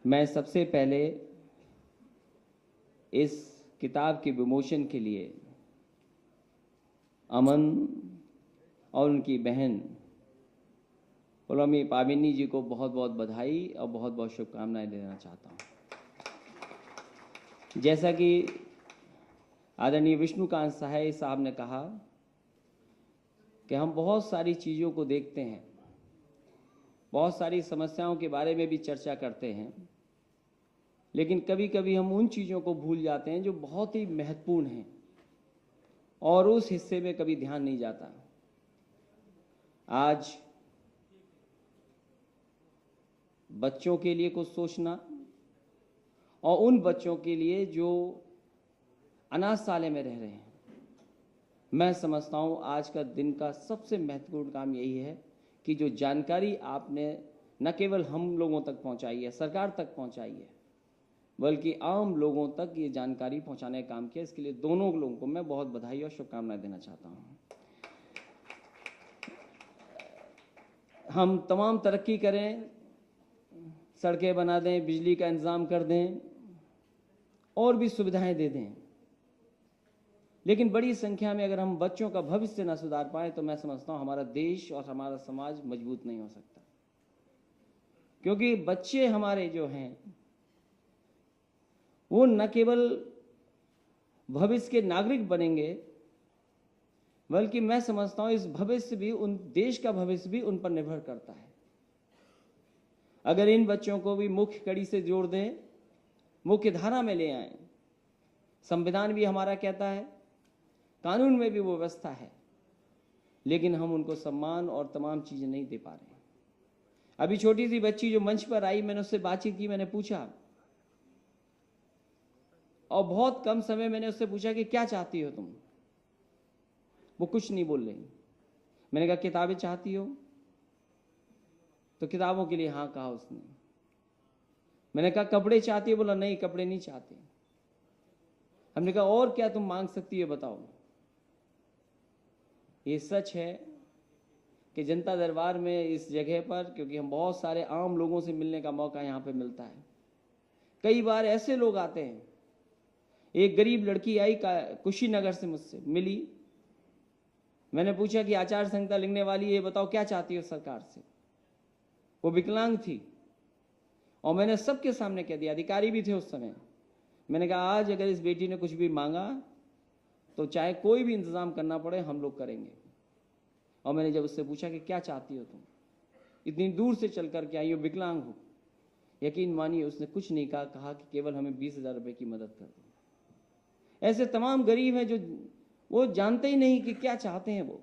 मैं सबसे पहले इस किताब के विमोचन के लिए अमन और उनकी बहन पुलोमी पामिनी जी को बहुत बहुत बधाई और बहुत बहुत शुभकामनाएं देना चाहता हूं। जैसा कि आदरणीय विष्णुकांत सहाय साहब ने कहा कि हम बहुत सारी चीज़ों को देखते हैं, बहुत सारी समस्याओं के बारे में भी चर्चा करते हैं, लेकिन कभी कभी हम उन चीज़ों को भूल जाते हैं जो बहुत ही महत्वपूर्ण हैं और उस हिस्से में कभी ध्यान नहीं जाता। आज बच्चों के लिए कुछ सोचना और उन बच्चों के लिए जो अनाथशाला में रह रहे हैं, मैं समझता हूँ आज का दिन का सबसे महत्वपूर्ण काम यही है कि जो जानकारी आपने न केवल हम लोगों तक पहुँचाई है, सरकार तक पहुँचाई है, बल्कि आम लोगों तक ये जानकारी पहुँचाने का काम किया। इसके लिए दोनों लोगों को मैं बहुत बधाई और शुभकामनाएं देना चाहता हूँ। हम तमाम तरक्की करें, सड़कें बना दें, बिजली का इंतज़ाम कर दें और भी सुविधाएं दे दें, लेकिन बड़ी संख्या में अगर हम बच्चों का भविष्य न सुधार पाए तो मैं समझता हूँ हमारा देश और हमारा समाज मजबूत नहीं हो सकता। क्योंकि बच्चे हमारे जो हैं वो न केवल भविष्य के नागरिक बनेंगे, बल्कि मैं समझता हूँ इस भविष्य भी, उन देश का भविष्य भी उन पर निर्भर करता है। अगर इन बच्चों को भी मुख्य कड़ी से जोड़ दें, मुख्य धारा में ले आएं, संविधान भी हमारा कहता है, कानून में भी वो व्यवस्था है, लेकिन हम उनको सम्मान और तमाम चीज़ें नहीं दे पा रहे हैं। अभी छोटी सी बच्ची जो मंच पर आई, मैंने उससे बातचीत की, मैंने पूछा और बहुत कम समय मैंने उससे पूछा कि क्या चाहती हो तुम। वो कुछ नहीं बोल रही। मैंने कहा किताबें चाहती हो, तो किताबों के लिए हाँ कहा उसने। मैंने कहा कपड़े चाहती हो, बोला नहीं कपड़े नहीं चाहते। हमने कहा और क्या तुम मांग सकती हो बताओ। ये सच है कि जनता दरबार में इस जगह पर, क्योंकि हम बहुत सारे आम लोगों से मिलने का मौका यहाँ पे मिलता है, कई बार ऐसे लोग आते हैं। एक गरीब लड़की आई कुशीनगर से, मुझसे मिली। मैंने पूछा कि आचार संहिता लिखने वाली ये बताओ क्या चाहती हो सरकार से। वो विकलांग थी और मैंने सबके सामने कह दिया, अधिकारी भी थे उस समय। मैंने कहा आज अगर इस बेटी ने कुछ भी मांगा तो चाहे कोई भी इंतजाम करना पड़े हम लोग करेंगे। और मैंने जब उससे पूछा कि क्या चाहती हो तुम, इतनी दूर से चल कर के आई हो, विकलांग हो, यकीन मानिए उसने कुछ नहीं कहा कि केवल हमें 20,000 रुपये की मदद कर दो। ऐसे तमाम गरीब हैं जो वो जानते ही नहीं कि क्या चाहते हैं वो।